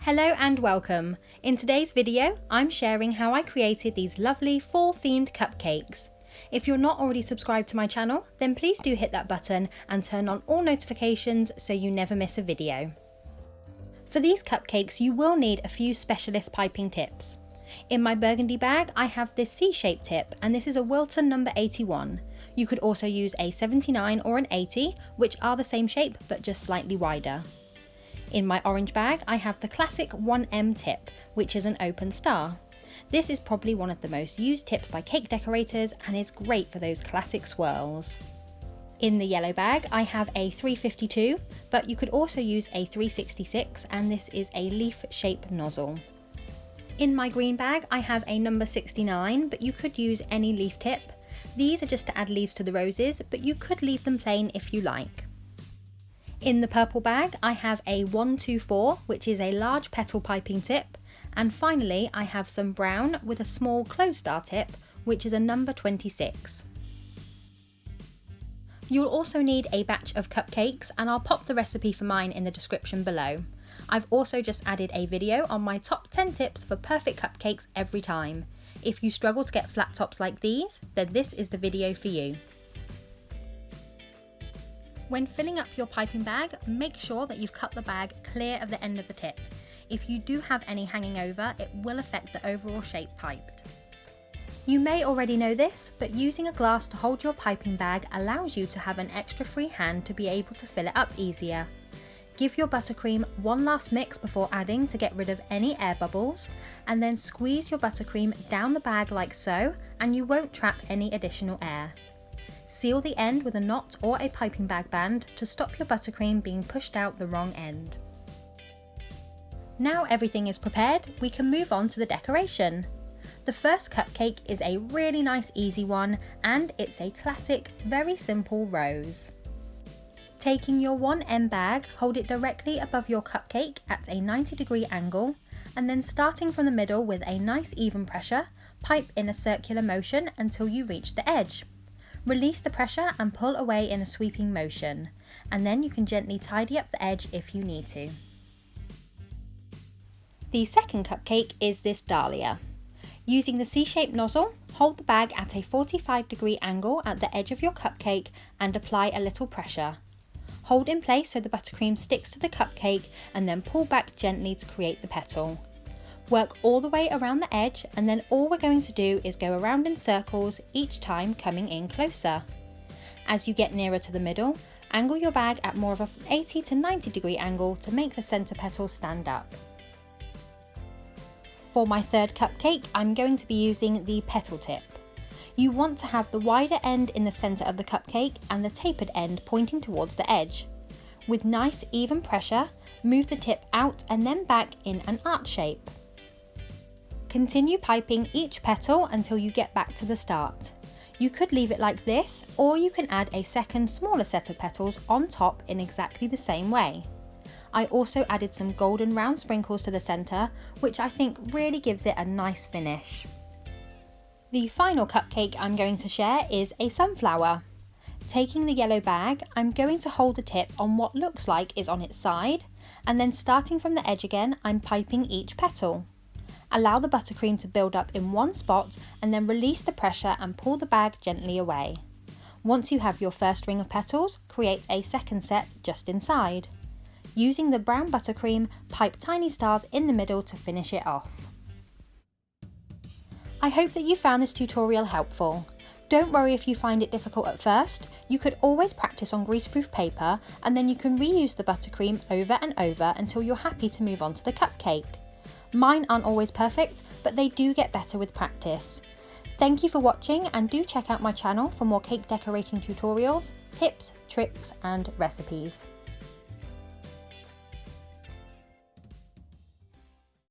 Hello and welcome. In today's video, I'm sharing how I created these lovely fall-themed cupcakes. If you're not already subscribed to my channel, then please do hit that button and turn on all notifications so you never miss a video. For these cupcakes, you will need a few specialist piping tips. In my burgundy bag, I have this C-shaped tip, and this is a Wilton number 81. You could also use a 79 or an 80, which are the same shape but just slightly wider. In my orange bag, I have the classic 1M tip, which is an open star. This is probably one of the most used tips by cake decorators and is great for those classic swirls. In the yellow bag, I have a 352, but you could also use a 366, and this is a leaf-shaped nozzle. In my green bag, I have a number 69, but you could use any leaf tip. These are just to add leaves to the roses, but you could leave them plain if you like. In the purple bag, I have a 124, which is a large petal piping tip. And finally, I have some brown with a small closed star tip, which is a number 26. You'll also need a batch of cupcakes, and I'll pop the recipe for mine in the description below. I've also just added a video on my top 10 tips for perfect cupcakes every time. If you struggle to get flat tops like these, then this is the video for you. When filling up your piping bag, make sure that you've cut the bag clear of the end of the tip. If you do have any hanging over, it will affect the overall shape piped. You may already know this, but using a glass to hold your piping bag allows you to have an extra free hand to be able to fill it up easier. Give your buttercream one last mix before adding to get rid of any air bubbles, and then squeeze your buttercream down the bag like so, and you won't trap any additional air. Seal the end with a knot or a piping bag band to stop your buttercream being pushed out the wrong end. Now everything is prepared, we can move on to the decoration. The first cupcake is a really nice easy one, and it's a classic, very simple rose. Taking your 1M bag, hold it directly above your cupcake at a 90-degree angle, and then starting from the middle with a nice even pressure, pipe in a circular motion until you reach the edge. Release the pressure and pull away in a sweeping motion, and then you can gently tidy up the edge if you need to. The second cupcake is this Dahlia. Using the C-shaped nozzle, hold the bag at a 45-degree angle at the edge of your cupcake and apply a little pressure. Hold in place so the buttercream sticks to the cupcake, and then pull back gently to create the petal. Work all the way around the edge, and then all we're going to do is go around in circles, each time coming in closer. As you get nearer to the middle, angle your bag at more of an 80 to 90-degree angle to make the centre petal stand up. For my third cupcake, I'm going to be using the Petal Tip. You want to have the wider end in the centre of the cupcake and the tapered end pointing towards the edge. With nice even pressure, move the tip out and then back in an arch shape. Continue piping each petal until you get back to the start. You could leave it like this, or you can add a second smaller set of petals on top in exactly the same way. I also added some golden round sprinkles to the centre, which I think really gives it a nice finish. The final cupcake I'm going to share is a sunflower. Taking the yellow bag, I'm going to hold the tip on what looks like is on its side, and then starting from the edge again, I'm piping each petal. Allow the buttercream to build up in one spot, and then release the pressure and pull the bag gently away. Once you have your first ring of petals, create a second set just inside. Using the brown buttercream, pipe tiny stars in the middle to finish it off. I hope that you found this tutorial helpful. Don't worry if you find it difficult at first. You could always practice on greaseproof paper, and then you can reuse the buttercream over and over until you're happy to move on to the cupcake. Mine aren't always perfect, but they do get better with practice. Thank you for watching, and do check out my channel for more cake decorating tutorials, tips, tricks and recipes.